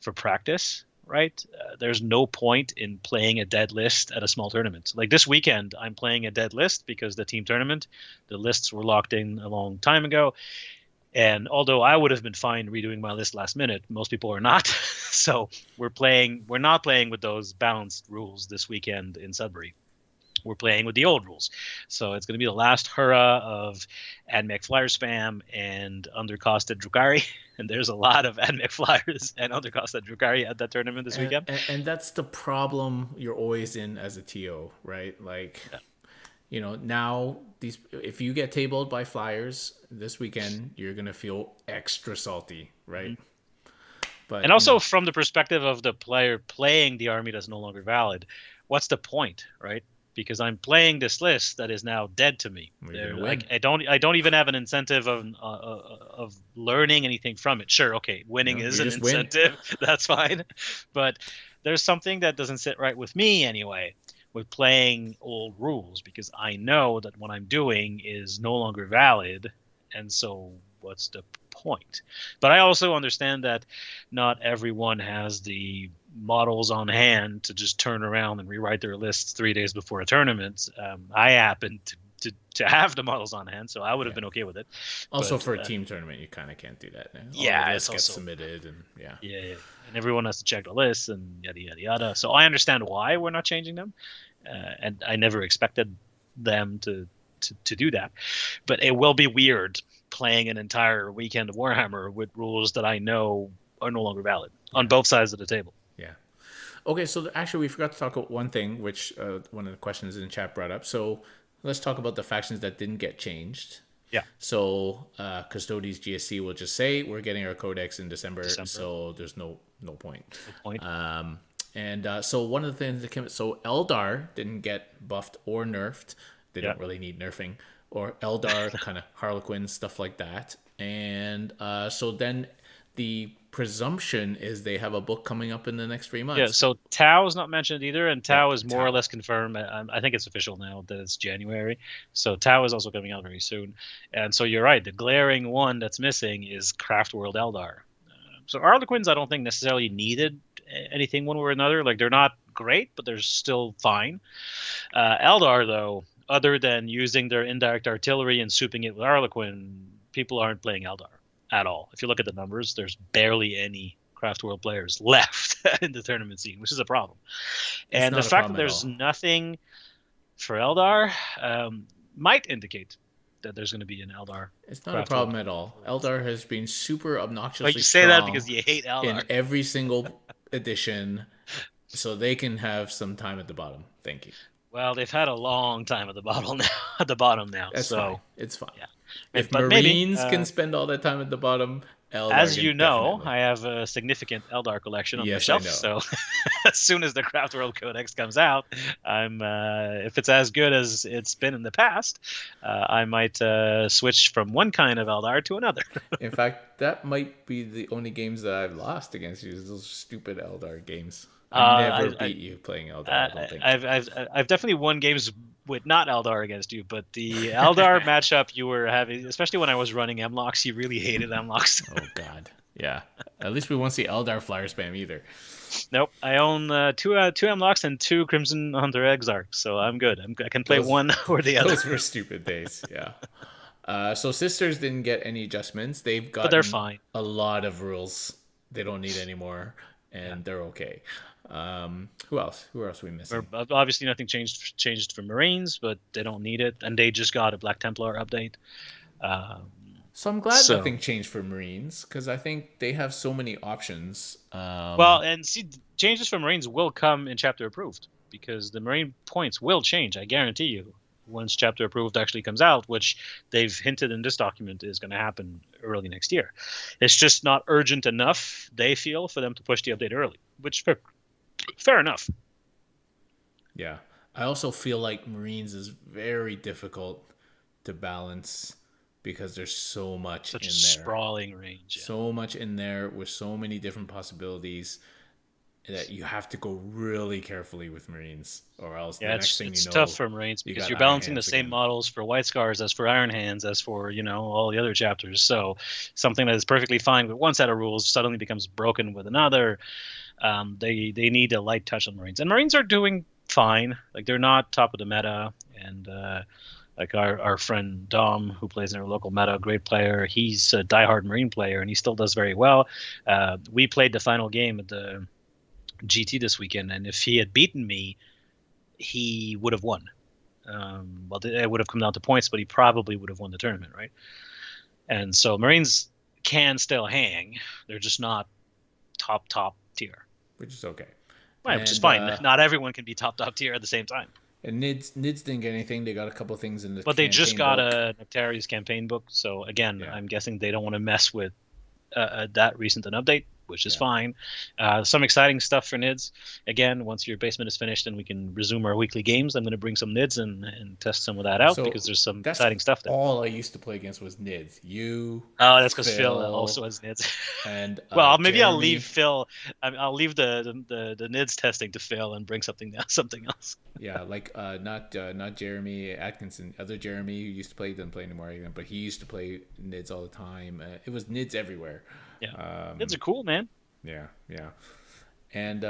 for practice, right? There's no point in playing a dead list at a small tournament. Like this weekend, I'm playing a dead list because the team tournament, the lists were locked in a long time ago. And although I would have been fine redoing my list last minute, most people are not. So we're not playing with those balanced rules this weekend in Sudbury. We're playing with the old rules. So it's going to be the last hurrah of AdMech flyer spam and undercosted Drukhari. And there's a lot of AdMech flyers and undercosted Drukhari at that tournament this weekend. And that's the problem you're always in as a TO, right? Like, Yeah. Now if you get tabled by flyers this weekend, you're gonna feel extra salty, right? Mm-hmm. But and also from the perspective of the player playing the army that's no longer valid, what's the point, right? Because I'm playing this list that is now dead to me. Like I don't even have an incentive of learning anything from it. Sure, okay, winning is an incentive. That's fine, but there's something that doesn't sit right with me anyway with playing old rules because I know that what I'm doing is no longer valid, and so what's the point? But I also understand that not everyone has the models on hand to just turn around and rewrite their lists 3 days before a tournament. I happen to have the models on hand, so I would have been okay with it. Also, for a team tournament, you kind of can't do that. Yeah, all the it's lists get also submitted, and yeah, and everyone has to check the lists and yada yada yada. So I understand why we're not changing them, and I never expected them to do that. But it will be weird playing an entire weekend of Warhammer with rules that I know are no longer valid on both sides of the table. Yeah. Okay, so actually, we forgot to talk about one thing, which one of the questions in the chat brought up. So let's talk about the factions that didn't get changed. Yeah. So Custodes GSC will just say we're getting our codex in December. So there's no point. No point. So one of the things that came, so Eldar didn't get buffed or nerfed. They don't really need nerfing. Or Eldar, kind of Harlequin, stuff like that. And so then the presumption is they have a book coming up in the next 3 months. Yeah, so Tau is not mentioned either, and Tau is more or less confirmed. I think it's official now that it's January. So Tau is also coming out very soon. And so you're right, the glaring one that's missing is Craft World Eldar. So Harlequins, I don't think necessarily needed anything one way or another. Like, they're not great, but they're still fine. Eldar, though, other than using their indirect artillery and souping it with Harlequin, people aren't playing Eldar at all. If you look at the numbers, there's barely any Craft World players left in the tournament scene, which is a problem. And the fact that there's nothing for Eldar might indicate that there's going to be an Eldar. It's not a problem at all. Eldar has been super obnoxiously But you say that because you hate Eldar. In every single edition, so they can have some time at the bottom. Thank you. Well, they've had a long time at the bottom now. At the bottom now, that's fine. It's fine. Yeah. If Marines can spend all that time at the bottom, Eldar as you know, definitely. I have a significant Eldar collection on my shelf. So as soon as the Craft World Codex comes out, I'm if it's as good as it's been in the past, I might switch from one kind of Eldar to another. In fact, that might be the only games that I've lost against you. Is those stupid Eldar games. I never beat you playing Eldar. I don't think. I've definitely won games with not Eldar against you, but the Eldar matchup you were having, especially when I was running M-Locks, you really hated M-Locks. Oh God, yeah. At least we won't see Eldar flyer spam either. Nope. I own two Mlocks and two Crimson Hunter Exarchs, so I'm good. I can play Those- one or the other. Those were stupid days. Yeah. So Sisters didn't get any adjustments. They've But they're gotten fine. a lot of rules. They don't need anymore, and they're okay. Who else? Who else are we missing? Obviously, nothing changed for Marines, but they don't need it, and they just got a Black Templar update. So I'm glad nothing changed for Marines, because I think they have so many options. Well, and see, changes for Marines will come in chapter approved, because the Marine points will change. I guarantee you, once chapter approved actually comes out, which they've hinted in this document is going to happen early next year. It's just not urgent enough, they feel, for them to push the update early, which fair enough. Yeah. I also feel like Marines is very difficult to balance because there's so much Such in a there. sprawling range. Yeah. So much in there with so many different possibilities that you have to go really carefully with Marines, or else the next thing it's you know, tough for Marines because you're balancing the same models for White Scars as for Iron Hands as for all the other chapters. So something that is perfectly fine with one set of rules suddenly becomes broken with another. They need a light touch on Marines, and Marines are doing fine. Like, they're not top of the meta, and like our friend Dom, who plays in our local meta, great player. He's a diehard Marine player, and he still does very well. We played the final game at the GT this weekend, and if he had beaten me, he would have won. Well, it would have come down to points, but he probably would have won the tournament, right? And so Marines can still hang. They're just not top tier. Which is okay. Right, which is fine. Not everyone can be top tier at the same time. And Nids didn't get anything. They got a couple things in the But they just got a Nectarius campaign book. So again, I'm guessing they don't want to mess with that recent an update, which is fine. Some exciting stuff for Nids. Again, once your basement is finished and we can resume our weekly games, I'm going to bring some Nids and test some of that out, because there's some exciting stuff there. All I used to play against was Nids. Oh, that's because Phil also has Nids. And well, maybe Jeremy. I'll leave Phil. I'll leave the Nids testing to Phil and bring something else. Yeah, like not Jeremy Atkinson. Other Jeremy who used to play, doesn't play anymore, but he used to play Nids all the time. It was Nids everywhere. Yeah, Nids are cool, man. Yeah. And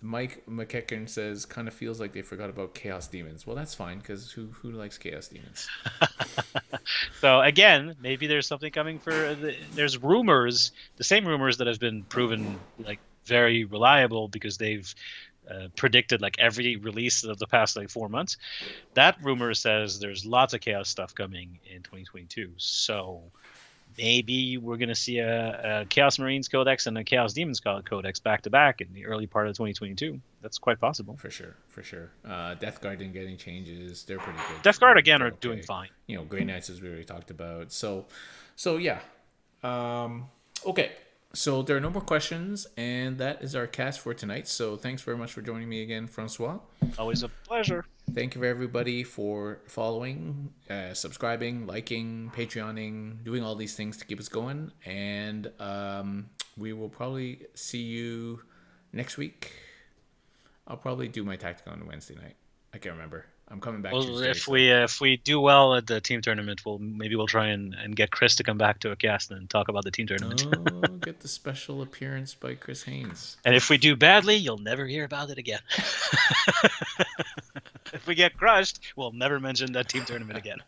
Mike McEachern says, kind of feels like they forgot about Chaos Demons. Well, that's fine, because who likes Chaos Demons? So again, maybe there's something coming there's rumors, the same rumors that have been proven like very reliable because they've predicted like every release of the past like 4 months. That rumor says there's lots of Chaos stuff coming in 2022. So maybe we're going to see a Chaos Marines Codex and a Chaos Demons Codex back to back in the early part of 2022. That's quite possible. For sure. Death Guard didn't get any changes. They're pretty good. Death Guard, again, are doing fine. Grey Knights, as we already talked about. So yeah. Okay. So there are no more questions, and that is our cast for tonight. So thanks very much for joining me again, Francois. Always a pleasure. Thank you for everybody for following, subscribing, liking, Patreoning, doing all these things to keep us going. And we will probably see you next week. I'll probably do my tactic on Wednesday night. I can't remember. I'm coming back. Tuesday, if we do well at the team tournament, we'll try and get Chris to come back to a cast and talk about the team tournament. Get the special appearance by Chris Haynes. And if we do badly, you'll never hear about it again. If we get crushed, we'll never mention that team tournament again.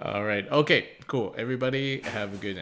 All right. Okay, cool. Everybody have a good night.